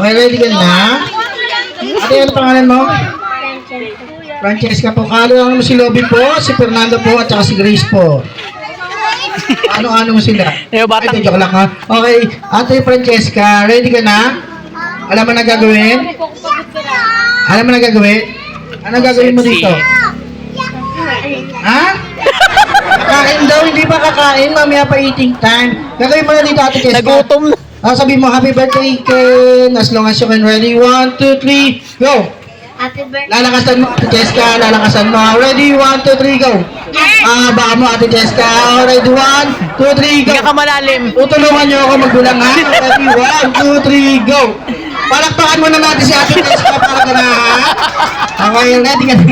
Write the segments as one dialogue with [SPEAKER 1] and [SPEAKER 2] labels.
[SPEAKER 1] Okay, ready ka na? Ate, ano pangalan mo? Francesca po. Kalo mo si Lobby po, si Fernando po, at saka si Grace po. Ano mo sila?
[SPEAKER 2] Ay,
[SPEAKER 1] joke lang ha. Okay, Ate Francesca, ready ka na? Alam mo na gagawin? Alam mo na gagawin? Ano gagawin mo dito? Ha? Kakain daw, hindi pa kakain. Mamaya pa eating time. Gagawin mo na dito, Ate Francesca.
[SPEAKER 2] Nagutom na.
[SPEAKER 1] Sabi mo, happy birthday, Ken. As long as you can. Ready? 1, 2, 3, go!
[SPEAKER 3] Happy birthday.
[SPEAKER 1] Lalakasan mo, Ate Jessica. Lalakasan mo. Ready? 1, 2, 3, go! Baka mo, Ate Jessica. Ready? 1, 2, 3, go!
[SPEAKER 2] Hindi ka malalim.
[SPEAKER 1] Tutulungan niyo ako magbilang, ha? Ready? 1, 2, 3, go! Palakpakan mo na natin si Ate Jessica para ka na, ha? Okay, ready ka na.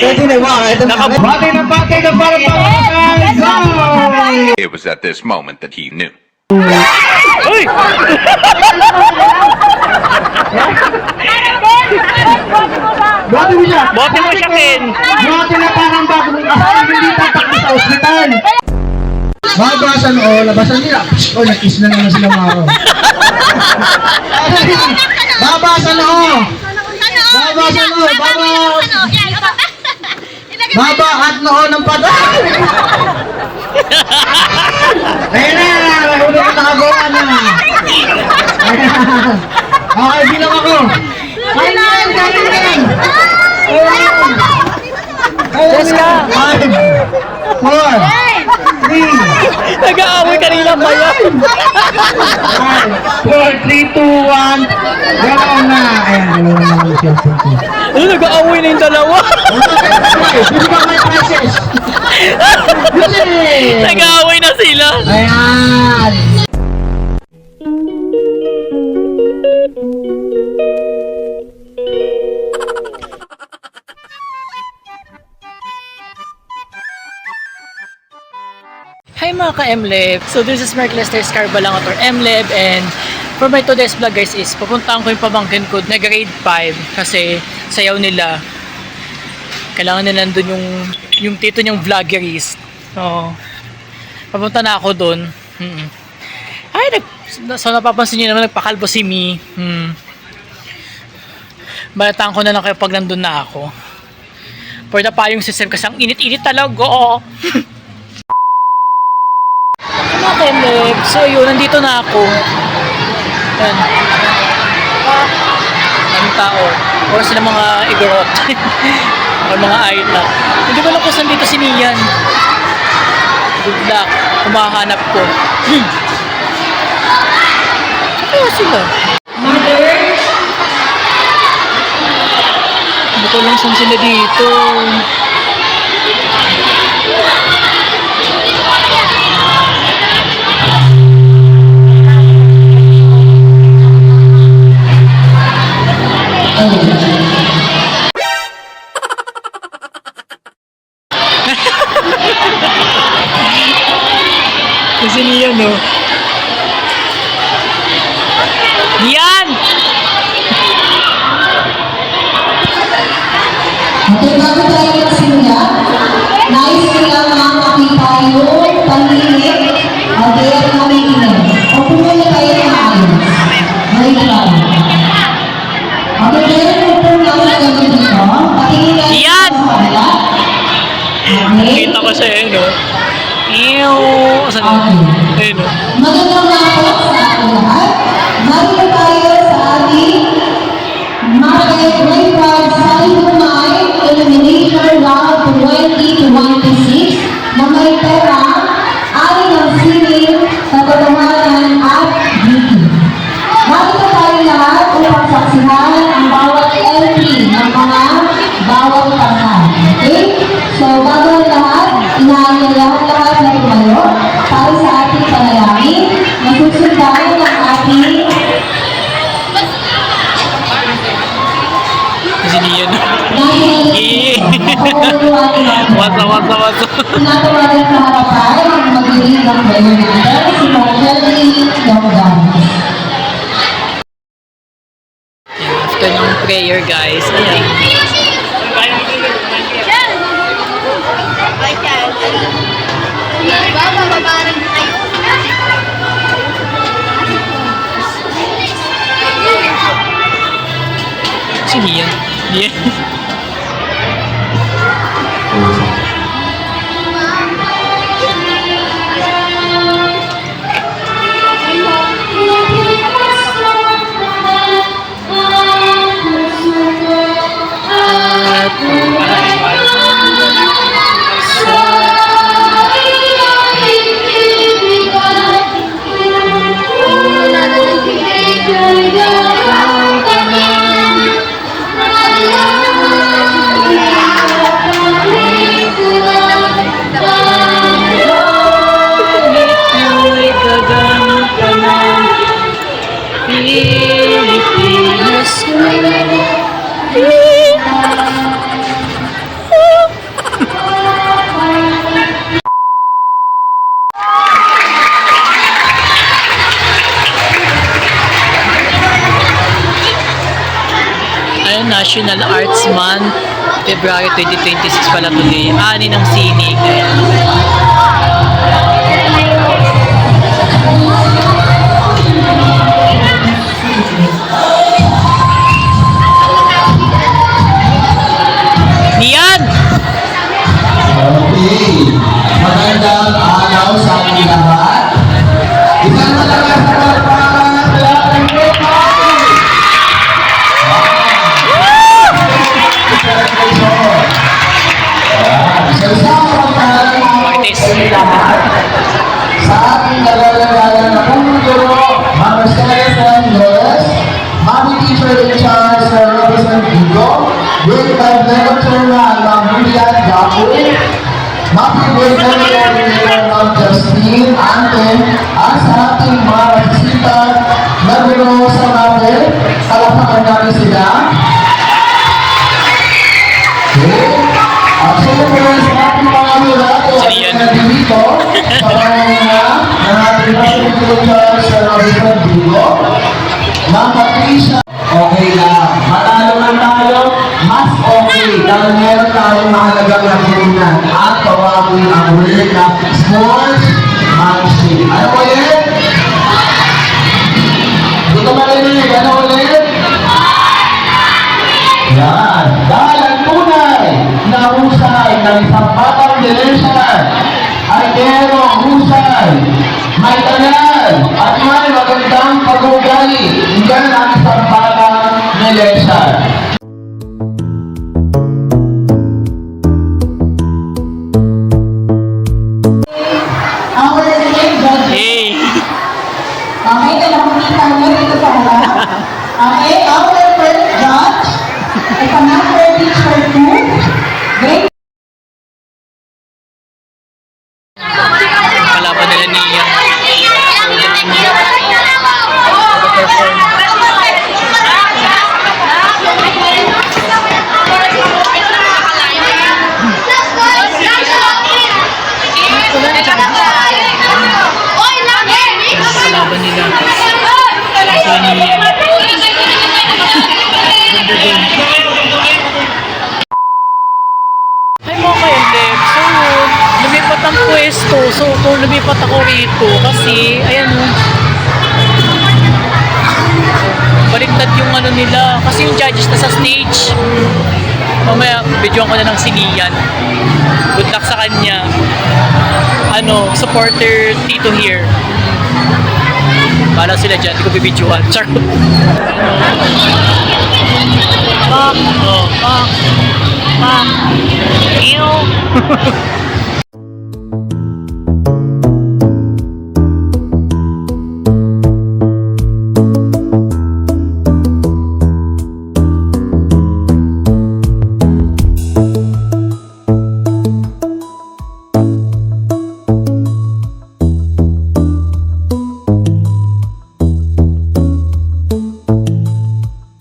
[SPEAKER 1] Ready na ba? Ito na. Batay na para go!
[SPEAKER 4] It was at this moment that he knew.
[SPEAKER 2] Uy!
[SPEAKER 1] Bote mo siya!
[SPEAKER 2] Bote mo siya, Ken!
[SPEAKER 1] Bote na parang bago mo hindi tatakbo sa ospital! Babasan o, labasan nila. O, nag-kiss na naman sila maro. Babasan o! Babasan o! Baba at noo ng paday! Ayun na! Ulo ko nakagawa na! Okay, bilang ako! Kain yan! Kain yan!
[SPEAKER 2] Jessica!
[SPEAKER 1] 5, 4, 3,
[SPEAKER 2] Nag-aaway kanina pa yan.
[SPEAKER 1] 4, 3, 2, 1, gano'n na! Ayan, gano'n na ang cellphone ko.
[SPEAKER 2] Ano, nag-aaway na yung dalawa.
[SPEAKER 1] Bili ka may prices! Bili!
[SPEAKER 2] Nag-aaway na sila.
[SPEAKER 1] Ayan!
[SPEAKER 2] Hi mga ka-MLEB! So this is Mark Lester Scarbalangot or MLEB, and for my today's vlog guys is pupuntahan ko yung pamangkin ko na grade 5 kasi sayaw nila. Kailangan nila nandun yung tito niyang vloggerist. So, papunta na ako dun. Ay, so napapansin niyo naman nagpakalbo si Mi. Balataan ko na lang kayo pag nandun na ako. For the payong system kasi ang init-init talaga. Mga ka-MLEB, so yun, nandito na ako. Ayan. Daming tao. Or sila mga igorot. Or mga aita. Hindi ko lang kung saan dito si Nian. Good luck. Kumahanap ko. Kaya sila. Mother? Hindi ko lang saan sila dito. Kasi niyan, no? Niyan!
[SPEAKER 5] Okay, bago tayo magsimula, nais ko lang makakita yung panlilit o kaya namingin. O puno na tayo ng ayos. May lang. Okay, kaya kung puno na kami dito, patingin natin
[SPEAKER 2] Yan!
[SPEAKER 5] sa kabila. Okay?
[SPEAKER 2] Kita ko siya, eh, no? Ew! Asan?
[SPEAKER 5] Okay.
[SPEAKER 2] Ayun, no?
[SPEAKER 5] Magandang hapon sa ating lahat. Narito tayo sa ating Market Grade 5 Science Mind Elimination Round 2026 na may pera, alin ng sining, katotohanan at beauty. Narito tayo lahat upang saksihan ang bawat entry ng mga bawat pasan. Okay? So, bago ang lahat, inaanyayahan lahat na tumayo para sa ating panalangin na susundan ng ating
[SPEAKER 2] Kasi niyan, no? What's up?
[SPEAKER 5] Tinatawagan sa harapan ang mag-iing ng prayer natin si Marjorie Longganos.
[SPEAKER 2] After ng prayer, guys. Ayan. Sino yan? Yan. Pilipinas ko. Ayun, National Arts Month, February 2026 pala today. Ani ng sinig. Ayan. Niyan!
[SPEAKER 1] Okay. Magandang araw sa ating lahat. Isang malakas na palakpakan sa ating grupo. Isa-isang pagkahalang
[SPEAKER 2] Artist.
[SPEAKER 1] sa ating naglalagalan na pumuturo, Ma'am Mercedes Andres, Mami Teacher in Charge sa Robinson Vigo, Grade 5 Level Chairman, Ma'am Julian Gapo, Mami Grade Level Coordinator, Ma'am Justine Ante, at sa ating mga masisipag na guro sa natin, kalapakan natin sila. Okay. At syempre sa ating mga lulato at
[SPEAKER 2] Sino yan?
[SPEAKER 1] nandito, sa mga ng ating National Charge sa Robinson Vigo, Ma'am Patricia, okay lang. Matalo lang tayo, mas okay. Dahil meron tayong mahalagang natutunan at tawagin ang word na sportsmanship. Ano ulit? Dito marinig. Ano ulit? Yan. Dahil ang tunay na husay ng isang batang generation ay merong husay, may tagal, at may magandang pag-ugali. Yan ang isang batang generation.
[SPEAKER 5] Our name judge.
[SPEAKER 2] Hey!
[SPEAKER 5] Okay, na nakikita nyo dito sa harap. Okay, our first judge is a master teacher 2. Grade
[SPEAKER 2] Kalaban nila ni kalaban nila. Hi mga ka-MLEB, so lumipat ang pwesto, so lumipat ako rito kasi ayan o, baliktad yung ano nila, kasi yung judges na sa stage. Mamaya videoan ko na ng siniyan, good luck sa kanya, ano, supporter Tito here. Bahala sila dyan, di ko bibidyoan. Charot. Pak! Oh, pak! Pak! Ew!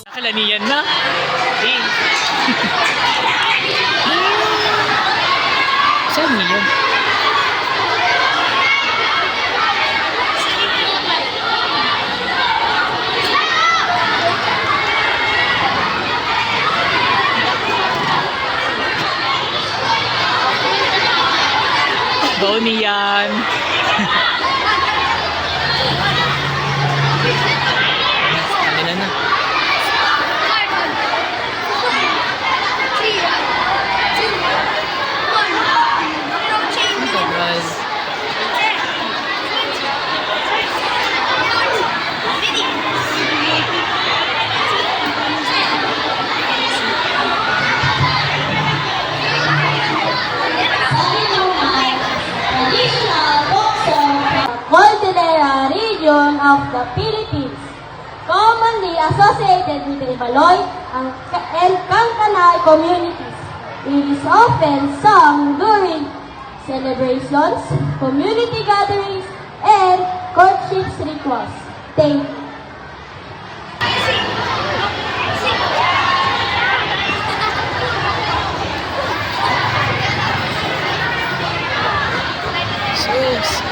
[SPEAKER 2] Nakalaniyan na. Eh. Saan niyo? Go niyan. Kanila na.
[SPEAKER 3] associated with the Ibaloy and Kangkanay communities. It is often sung during celebrations, community gatherings, and courtship rituals. Thank you.
[SPEAKER 2] Sus.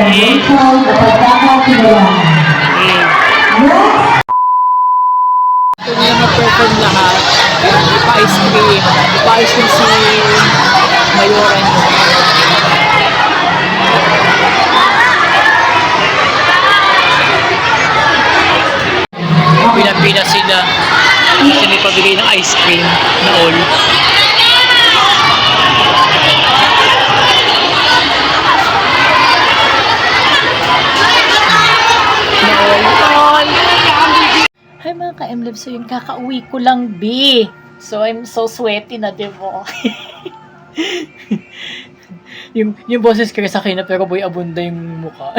[SPEAKER 5] Rachel Kapagkakakilala. Next,
[SPEAKER 2] Ito nila mag-perform lahat. Ipa-ice cream. Ipa-ice cream si Mayoran nyo. Pinapina sila. Kasi may pabigay ng ice cream na all. Hi mga ka-MLab, so yung kakauwi ko lang, B. So I'm so sweaty na, diba? yung boses ko sa akin na pero boy abunda yung mukha.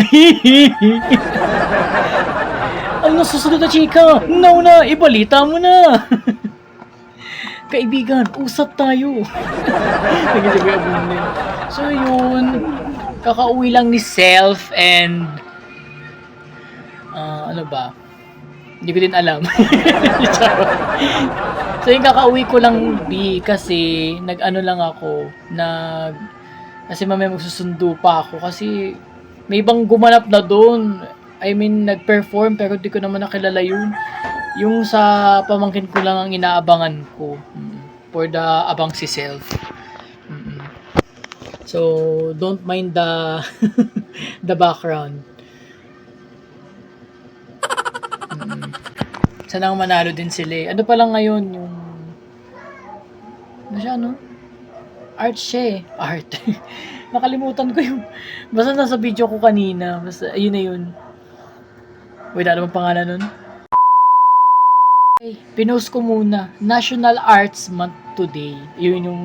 [SPEAKER 2] Ano susunod na chika? No na, ibalita mo na. Kaibigan, usap tayo. Nagsasabi abunda yun. So yun, kakauwi lang ni Self and ano ba? Hindi ko din alam. So yung kakauwi ko lang B kasi nag-ano lang ako, kasi mamaya magsusundo pa ako kasi may ibang gumanap na doon. I mean, nag-perform pero di ko naman nakilala yun. Yung sa pamangkin ko lang ang inaabangan ko. For the abang si self. So, don't mind the the background. Sana manalo din sila eh. Ano pa lang ngayon yung ano siya, no? Art siya eh. Art. Nakalimutan ko yung basta nasa video ko kanina. Basta ayun na yun. Wait, ano bang pangalan nun? Okay, pinost ko muna. National Arts Month today. Yun yung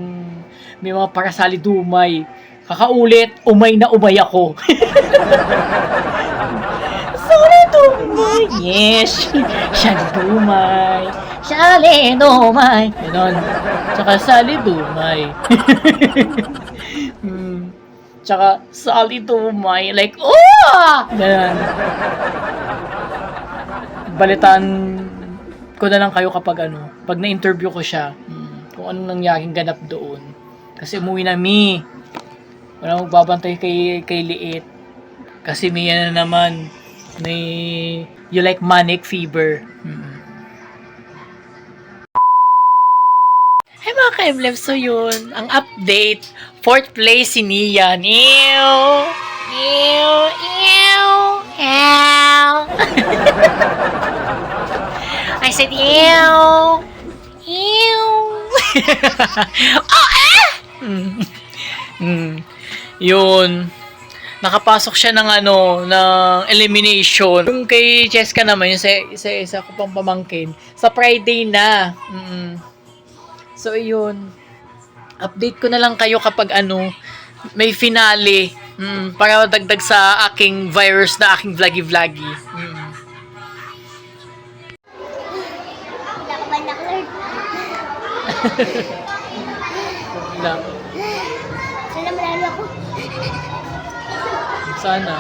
[SPEAKER 2] may mga parasali dumay. Kakaulit, umay na umay ako. Sali dumay. Yes. Sali dumay. Sali dumay. Ganon. Tsaka sali dumay. Tsaka sali dumay. Like, oh! Ganon. Balitaan ko na lang kayo kapag pag na-interview ko siya, kung anong nangyaring ganap doon. Kasi umuwi na wala magbabantay kay Liit. Kasi may na naman, may you like manic fever. Hey mga ka-emblem, so yun, ang update, 4th place si Nia. Ew! Ew! Ew! Ew! I said, ew! Ew! Oh, Yun. Nakapasok siya ng ng elimination. Yung kay Cheska naman, yung isa ko pang pamangkin, sa Friday na. So, yun. Update ko na lang kayo kapag may finale. Para dagdag sa aking virus na aking vloggy-vloggy. Lang.
[SPEAKER 3] Sana manalo ako.
[SPEAKER 2] Sana.